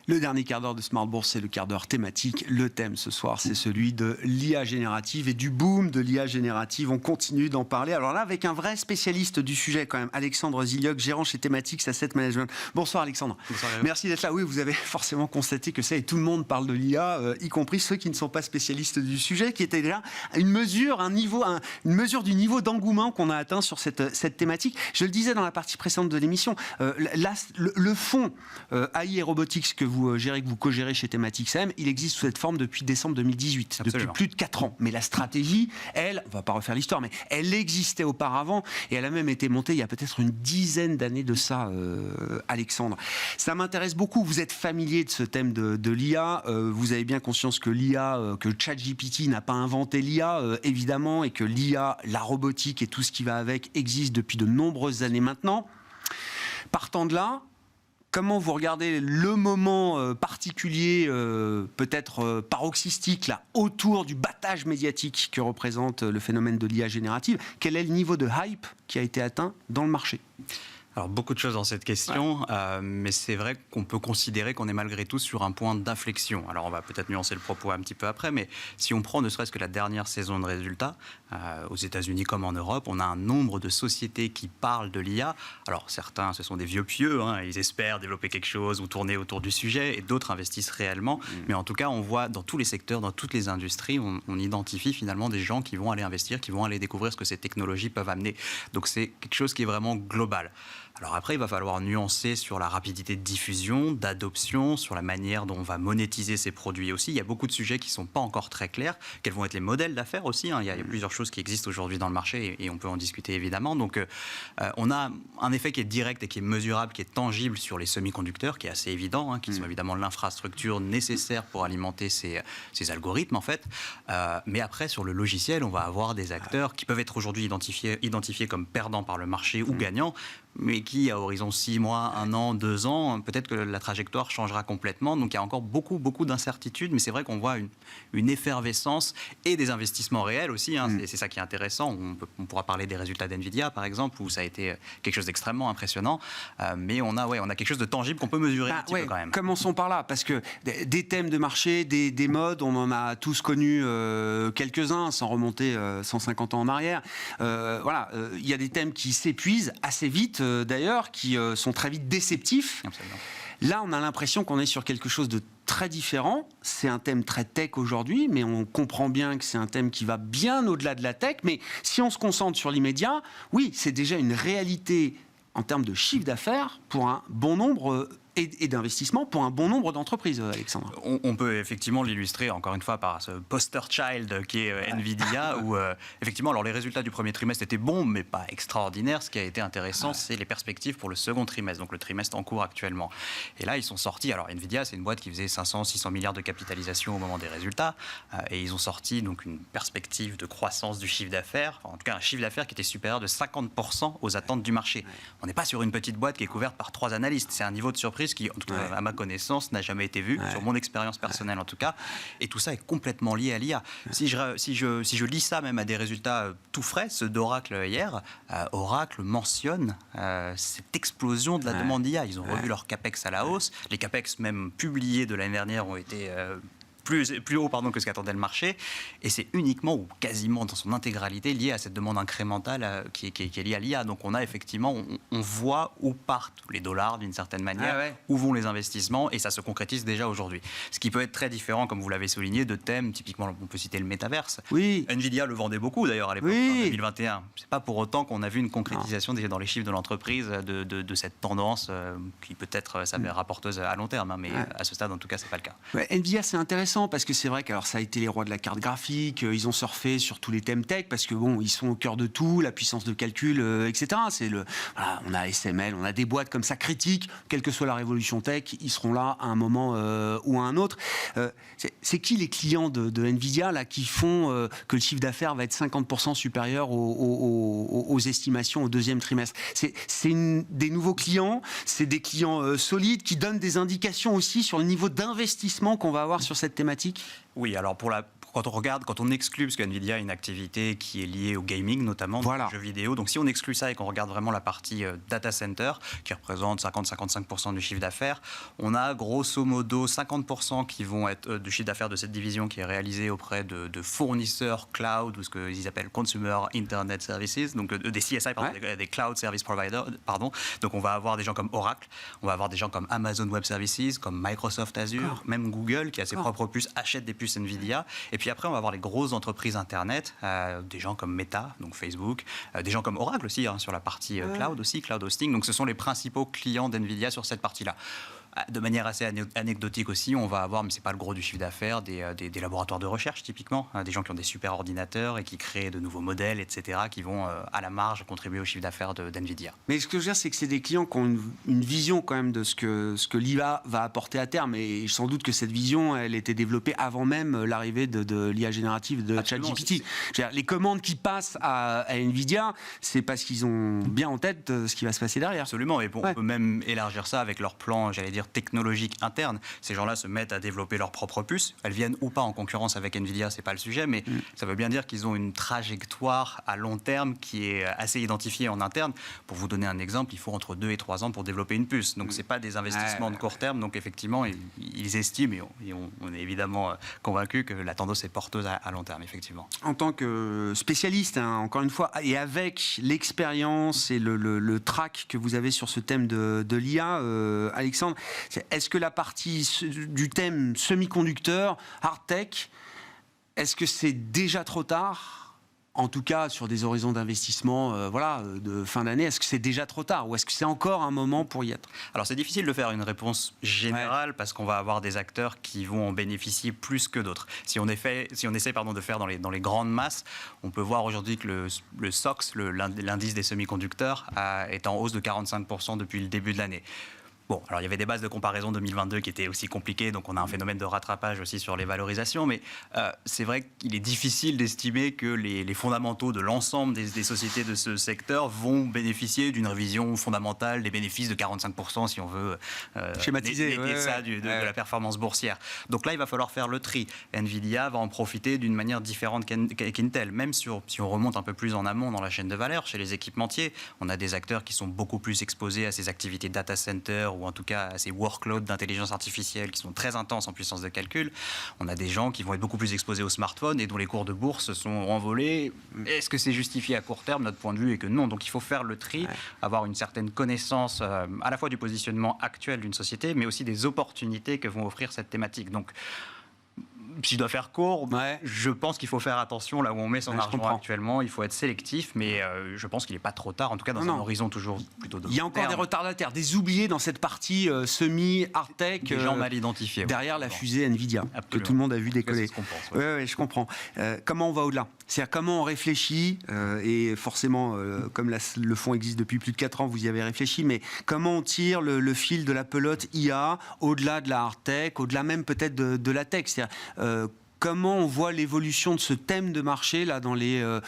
Le dernier quart d'heure de Smart Bourse, c'est le quart d'heure thématique. Le thème ce soir, c'est celui de l'IA générative et du boom de l'IA générative. On continue d'en parler. Alors là, avec un vrai spécialiste du sujet quand même, Alexandre Zilioc, gérant chez Thématiques Asset Management. Bonsoir Alexandre. Bonsoir. Merci d'être là. Oui, vous avez forcément constaté que ça, et tout le monde parle de l'IA, y compris ceux qui ne sont pas spécialistes du sujet, qui était déjà une mesure du niveau d'engouement qu'on a atteint sur cette thématique. Je le disais dans la partie précédente de l'émission, là, le fonds AI et Robotics que vous gérez, que vous co-gérez chez Thématiques AM, il existe sous cette forme depuis décembre 2018, Absolument. depuis plus de 4 ans. Mais la stratégie, elle, on va pas refaire l'histoire, mais elle existait auparavant et elle a même été montée il y a peut-être une dizaine d'années de ça, Alexandre. Ça m'intéresse beaucoup, vous êtes familier de ce thème de l'IA, vous avez bien conscience que l'IA, que ChatGPT n'a pas inventé l'IA, évidemment, et que l'IA, la robotique et tout ce qui va avec existe depuis de nombreuses années maintenant. Partant de là, comment vous regardez le moment particulier, peut-être paroxystique, là, autour du battage médiatique que représente le phénomène de l'IA générative? Quel est le niveau de hype qui a été atteint dans le marché? Alors, beaucoup de choses dans cette question, mais c'est vrai qu'on peut considérer qu'on est malgré tout sur un point d'inflexion. Alors, on va peut-être nuancer le propos un petit peu après, mais si on prend ne serait-ce que la dernière saison de résultats, aux États-Unis comme en Europe, on a un nombre de sociétés qui parlent de l'IA. Alors, certains, ce sont des vieux pieux, ils espèrent développer quelque chose ou tourner autour du sujet, et d'autres investissent réellement. Mais en tout cas, on voit dans tous les secteurs, dans toutes les industries, on identifie finalement des gens qui vont aller investir, qui vont aller découvrir ce que ces technologies peuvent amener. Donc, c'est quelque chose qui est vraiment global. Alors après, il va falloir nuancer sur la rapidité de diffusion, d'adoption, sur la manière dont on va monétiser ces produits aussi. Il y a beaucoup de sujets qui ne sont pas encore très clairs. Quels vont être les modèles d'affaires aussi, Il y a plusieurs choses qui existent aujourd'hui dans le marché et on peut en discuter évidemment. Donc on a un effet qui est direct et qui est mesurable, qui est tangible sur les semi-conducteurs, qui est assez évident, qui sont évidemment l'infrastructure nécessaire pour alimenter ces algorithmes en fait. Mais après, sur le logiciel, on va avoir des acteurs qui peuvent être aujourd'hui identifiés comme perdants par le marché ou gagnants, mais qui, à horizon 6 mois, 1 an, 2 ans, peut-être que la trajectoire changera complètement. Donc il y a encore beaucoup d'incertitudes, mais c'est vrai qu'on voit une effervescence et des investissements réels aussi. C'est ça qui est intéressant. On pourra parler des résultats d'NVIDIA, par exemple, où ça a été quelque chose d'extrêmement impressionnant. Mais on a quelque chose de tangible qu'on peut mesurer un petit peu quand même. Commençons par là, parce que des thèmes de marché, des modes, on en a tous connu quelques-uns, sans remonter 150 ans en arrière. Il y a des thèmes qui s'épuisent assez vite, d'ailleurs, qui sont très vite déceptifs. Absolument. Là, on a l'impression qu'on est sur quelque chose de très différent. C'est un thème très tech aujourd'hui, mais on comprend bien que c'est un thème qui va bien au-delà de la tech. Mais si on se concentre sur l'immédiat, oui, c'est déjà une réalité en termes de chiffre d'affaires pour un bon nombre et d'investissement pour un bon nombre d'entreprises, Alexandre. On peut effectivement l'illustrer encore une fois par ce poster child qui est NVIDIA, où effectivement, alors les résultats du premier trimestre étaient bons, mais pas extraordinaires. Ce qui a été intéressant, c'est les perspectives pour le second trimestre, donc le trimestre en cours actuellement. Et là, ils sont sortis. Alors NVIDIA, c'est une boîte qui faisait 500-600 milliards de capitalisation au moment des résultats, et ils ont sorti donc une perspective de croissance du chiffre d'affaires, en tout cas un chiffre d'affaires qui était supérieur de 50% aux attentes du marché. On n'est pas sur une petite boîte qui est couverte par 3 analystes. C'est un niveau de surprise qui, en tout cas, à ma connaissance, n'a jamais été vu, sur mon expérience personnelle en tout cas. Et tout ça est complètement lié à l'IA. Si je lis ça même à des résultats tout frais, ceux d'Oracle hier, Oracle mentionne cette explosion de la demande d'IA. Ils ont revu leur CAPEX à la hausse. Les CAPEX même publiés de l'année dernière ont été plus haut que ce qu'attendait le marché, et c'est uniquement ou quasiment dans son intégralité lié à cette demande incrémentale qui est liée à l'IA. Donc on a effectivement, on voit où partent les dollars d'une certaine manière, où vont les investissements, et ça se concrétise déjà aujourd'hui. Ce qui peut être très différent, comme vous l'avez souligné, de thèmes, typiquement on peut citer le métaverse. Oui. NVIDIA le vendait beaucoup d'ailleurs à l'époque, en 2021. C'est pas pour autant qu'on a vu une concrétisation déjà dans les chiffres de l'entreprise de cette tendance qui peut-être s'avère rapporteuse à long terme, mais à ce stade en tout cas c'est pas le cas. NVIDIA, c'est intéressant parce que c'est vrai que ça a été les rois de la carte graphique, ils ont surfé sur tous les thèmes tech parce que bon, ils sont au cœur de tout, la puissance de calcul, etc. On a SML, on a des boîtes comme ça critiques, quelle que soit la révolution tech, ils seront là à un moment ou à un autre. C'est qui les clients de NVIDIA là qui font que le chiffre d'affaires va être 50% supérieur aux estimations au deuxième trimestre? C'est des nouveaux clients, c'est des clients solides qui donnent des indications aussi sur le niveau d'investissement qu'on va avoir sur cette thématique. Oui, alors pour Quand on exclut, parce que Nvidia a une activité qui est liée au gaming notamment, voilà. aux jeux vidéo, donc si on exclut ça et qu'on regarde vraiment la partie data center, qui représente 50-55% du chiffre d'affaires, on a grosso modo 50% qui vont être du chiffre d'affaires de cette division qui est réalisé auprès de fournisseurs cloud, ou ce qu'ils appellent Consumer Internet Services, donc des CSI, des Cloud Service Providers, Donc on va avoir des gens comme Oracle, on va avoir des gens comme Amazon Web Services, comme Microsoft Azure, même Google qui a ses propres puces, achète des puces Nvidia. Et puis après, on va avoir les grosses entreprises Internet, des gens comme Meta, donc Facebook, des gens comme Oracle aussi, sur la partie cloud aussi, cloud hosting. Donc ce sont les principaux clients d'Nvidia sur cette partie-là. De manière assez anecdotique aussi, on va avoir, mais ce n'est pas le gros du chiffre d'affaires, des laboratoires de recherche typiquement, des gens qui ont des super ordinateurs et qui créent de nouveaux modèles, etc., qui vont à la marge contribuer au chiffre d'affaires d'Nvidia. Mais ce que je veux dire, c'est que c'est des clients qui ont une vision quand même de ce que l'IA va apporter à terme. Et sans doute que cette vision, elle était développée avant même l'arrivée de l'IA générative de ChatGPT. Les commandes qui passent à Nvidia, c'est parce qu'ils ont bien en tête ce qui va se passer derrière. Absolument, et on peut même élargir ça avec leur plan, j'allais dire, technologique interne. Ces gens-là se mettent à développer leurs propres puces. Elles viennent ou pas en concurrence avec Nvidia, c'est pas le sujet, mais ça veut bien dire qu'ils ont une trajectoire à long terme qui est assez identifiée en interne. Pour vous donner un exemple, il faut entre 2 et 3 ans pour développer une puce. Donc c'est pas des investissements de court terme. Donc effectivement, ils estiment, et on est évidemment convaincus que la tendance est porteuse à long terme, effectivement. En tant que spécialiste, encore une fois, et avec l'expérience et le track que vous avez sur ce thème de l'IA, Alexandre, est-ce que la partie du thème semi-conducteur, hard tech, est-ce que c'est déjà trop tard ? En tout cas, sur des horizons d'investissement de fin d'année, est-ce que c'est déjà trop tard ou est-ce que c'est encore un moment pour y être ? Alors, c'est difficile de faire une réponse générale parce qu'on va avoir des acteurs qui vont en bénéficier plus que d'autres. Si on essaie de faire dans les grandes masses, on peut voir aujourd'hui que le SOX, l'indice des semi-conducteurs, est en hausse de 45% depuis le début de l'année. Bon, alors il y avait des bases de comparaison 2022 qui étaient aussi compliquées, donc on a un phénomène de rattrapage aussi sur les valorisations, mais c'est vrai qu'il est difficile d'estimer que les fondamentaux de l'ensemble des sociétés de ce secteur vont bénéficier d'une révision fondamentale des bénéfices de 45%, si on veut schématiser de la performance boursière. Donc là, il va falloir faire le tri. Nvidia va en profiter d'une manière différente qu'Intel. Même si on remonte un peu plus en amont dans la chaîne de valeur, chez les équipementiers, on a des acteurs qui sont beaucoup plus exposés à ces activités data center, ou en tout cas à ces workloads d'intelligence artificielle qui sont très intenses en puissance de calcul. On a des gens qui vont être beaucoup plus exposés aux smartphones et dont les cours de bourse sont envolés. Est-ce que c'est justifié à court terme ? Notre point de vue est que non. Donc il faut faire le tri, avoir une certaine connaissance à la fois du positionnement actuel d'une société, mais aussi des opportunités que vont offrir cette thématique. Donc, si je dois faire court, je pense qu'il faut faire attention là où on met son argent actuellement. Il faut être sélectif, mais je pense qu'il n'est pas trop tard, en tout cas dans un horizon toujours plutôt de long terme. Il y a encore des retardataires, des oubliés dans cette partie semi-hard tech. Des gens mal identifiés. Derrière la fusée Nvidia, que tout le monde a vu décoller. C'est ce qu'on pense. Oui, je comprends. Comment on va au-delà ? C'est-à-dire comment on réfléchit, et forcément, comme le fonds existe depuis plus de 4 ans, vous y avez réfléchi, mais comment on tire le fil de la pelote IA au-delà de la hard tech, au-delà même peut-être de la tech ? C'est-à-dire, comment on voit l'évolution de ce thème de marché là dans le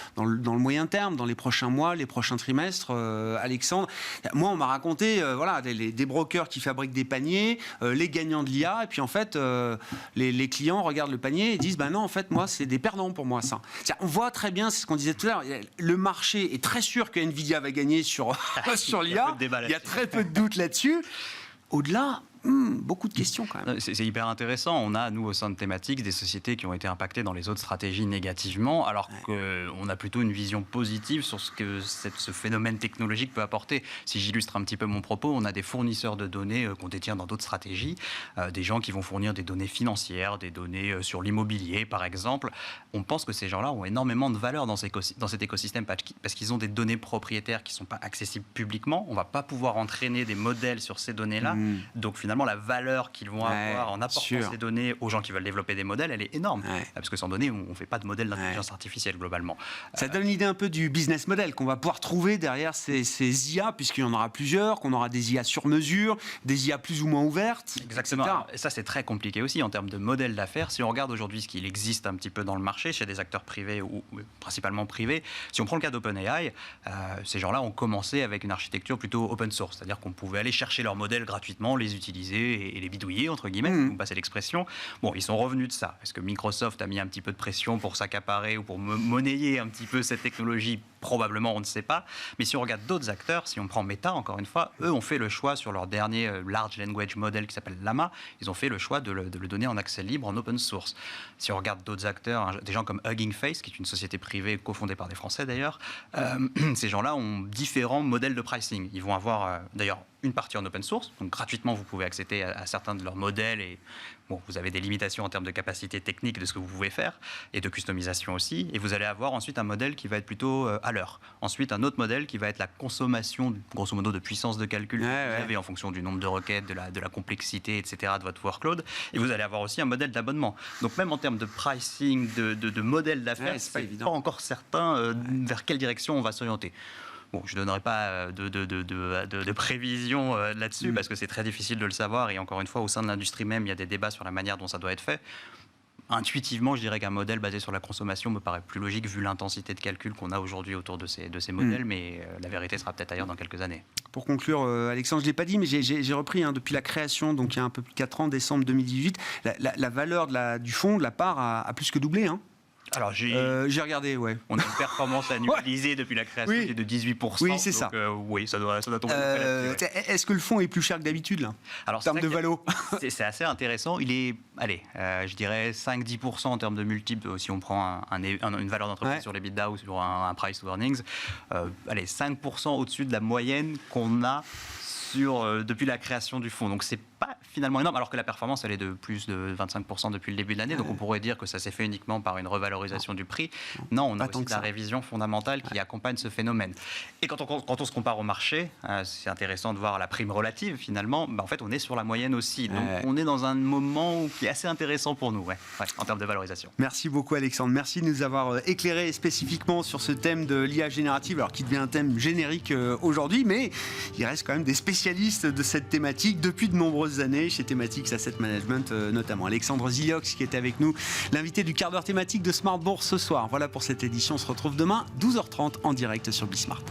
moyen terme, dans les prochains mois, les prochains trimestres, Alexandre ? Moi, on m'a raconté des brokers qui fabriquent des paniers, les gagnants de l'IA, et puis en fait, les clients regardent le panier et disent bah non, en fait, moi, c'est des perdants pour moi, ça. On voit très bien, c'est ce qu'on disait tout à l'heure, le marché est très sûr que Nvidia va gagner sur l'IA, il y a très peu de doutes là-dessus. Au-delà, beaucoup de questions quand même. C'est hyper intéressant. On a, nous, au sein de Thématiques, des sociétés qui ont été impactées dans les autres stratégies négativement, alors qu'on a plutôt une vision positive sur ce que ce phénomène technologique peut apporter. Si j'illustre un petit peu mon propos, on a des fournisseurs de données qu'on détient dans d'autres stratégies, des gens qui vont fournir des données financières, des données sur l'immobilier, par exemple. On pense que ces gens-là ont énormément de valeur dans cet écosystème parce qu'ils ont des données propriétaires qui ne sont pas accessibles publiquement. On ne va pas pouvoir entraîner des modèles sur ces données-là. Donc, finalement, la valeur qu'ils vont avoir en apportant ces données aux gens qui veulent développer des modèles, elle est énorme. Parce que sans données, on ne fait pas de modèle d'intelligence artificielle globalement. Ça donne l'idée un peu du business model qu'on va pouvoir trouver derrière ces IA, puisqu'il y en aura plusieurs, qu'on aura des IA sur mesure, des IA plus ou moins ouvertes. Exactement. Et ça, c'est très compliqué aussi en termes de modèle d'affaires. Si on regarde aujourd'hui ce qu'il existe un petit peu dans le marché, chez des acteurs privés ou principalement privés, si on prend le cas d'OpenAI, ces gens-là ont commencé avec une architecture plutôt open source, c'est-à-dire qu'on pouvait aller chercher leurs modèles gratuitement, les utiliser utiliser et les bidouiller, entre guillemets, vous me passez l'expression. Bon, ils sont revenus de ça. Est-ce que Microsoft a mis un petit peu de pression pour s'accaparer ou pour monnayer un petit peu cette technologie? Probablement, on ne sait pas. Mais si on regarde d'autres acteurs, si on prend Meta, encore une fois, eux ont fait le choix sur leur dernier Large Language Model qui s'appelle Llama, ils ont fait le choix de le donner en accès libre, en open source. Si on regarde d'autres acteurs, des gens comme Hugging Face, qui est une société privée cofondée par des Français d'ailleurs, ces gens-là ont différents modèles de pricing. Ils vont avoir d'ailleurs une partie en open source, donc gratuitement vous pouvez accéder à certains de leurs modèles et bon, vous avez des limitations en termes de capacité technique de ce que vous pouvez faire et de customisation aussi. Et vous allez avoir ensuite un modèle qui va être plutôt à l'heure. Ensuite, un autre modèle qui va être la consommation, grosso modo, de puissance de calcul que vous avez en fonction du nombre de requêtes, de la complexité, etc. de votre workload. Et vous allez avoir aussi un modèle d'abonnement. Donc même en termes de pricing, de modèle d'affaires, c'est pas encore certain vers quelle direction on va s'orienter. Bon, je ne donnerai pas de prévision là-dessus parce que c'est très difficile de le savoir. Et encore une fois, au sein de l'industrie même, il y a des débats sur la manière dont ça doit être fait. Intuitivement, je dirais qu'un modèle basé sur la consommation me paraît plus logique vu l'intensité de calcul qu'on a aujourd'hui autour de ces modèles. Mais la vérité sera peut-être ailleurs dans quelques années. Pour conclure, Alexandre, je ne l'ai pas dit, mais j'ai repris depuis la création, donc il y a un peu plus de 4 ans, décembre 2018, la valeur du fonds, de la part, a plus que doublé. Alors j'ai regardé, ouais. On a une performance annualisée depuis la création qui est de 18%. Oui, c'est donc, ça. Oui, ça doit tomber. Est-ce que le fonds est plus cher que d'habitude, là, en termes de valo? C'est assez intéressant. Il est, je dirais 5-10% en termes de multiples, si on prend une valeur d'entreprise sur l'EBITDA ou sur un price to earnings. 5% au-dessus de la moyenne qu'on a depuis la création du fonds. Donc c'est pas finalement énorme, alors que la performance elle est de plus de 25% depuis le début de l'année. Donc on pourrait dire que ça s'est fait uniquement par une revalorisation du prix. Non, on a aussi la révision fondamentale qui accompagne ce phénomène. Et quand on se compare au marché, c'est intéressant de voir la prime relative finalement. En fait, on est sur la moyenne aussi. Donc on est dans un moment qui est assez intéressant pour nous, en termes de valorisation. Merci beaucoup Alexandre. Merci de nous avoir éclairé spécifiquement sur ce thème de l'IA générative, alors qui devient un thème générique aujourd'hui, mais il reste quand même des spécialistes de cette thématique depuis de nombreuses années chez Thematics Asset Management, notamment Alexandre Ziliox qui est avec nous, l'invité du quart d'heure thématique de Smart Bourse ce soir. Voilà pour cette édition, on se retrouve demain 12h30 en direct sur Bismart.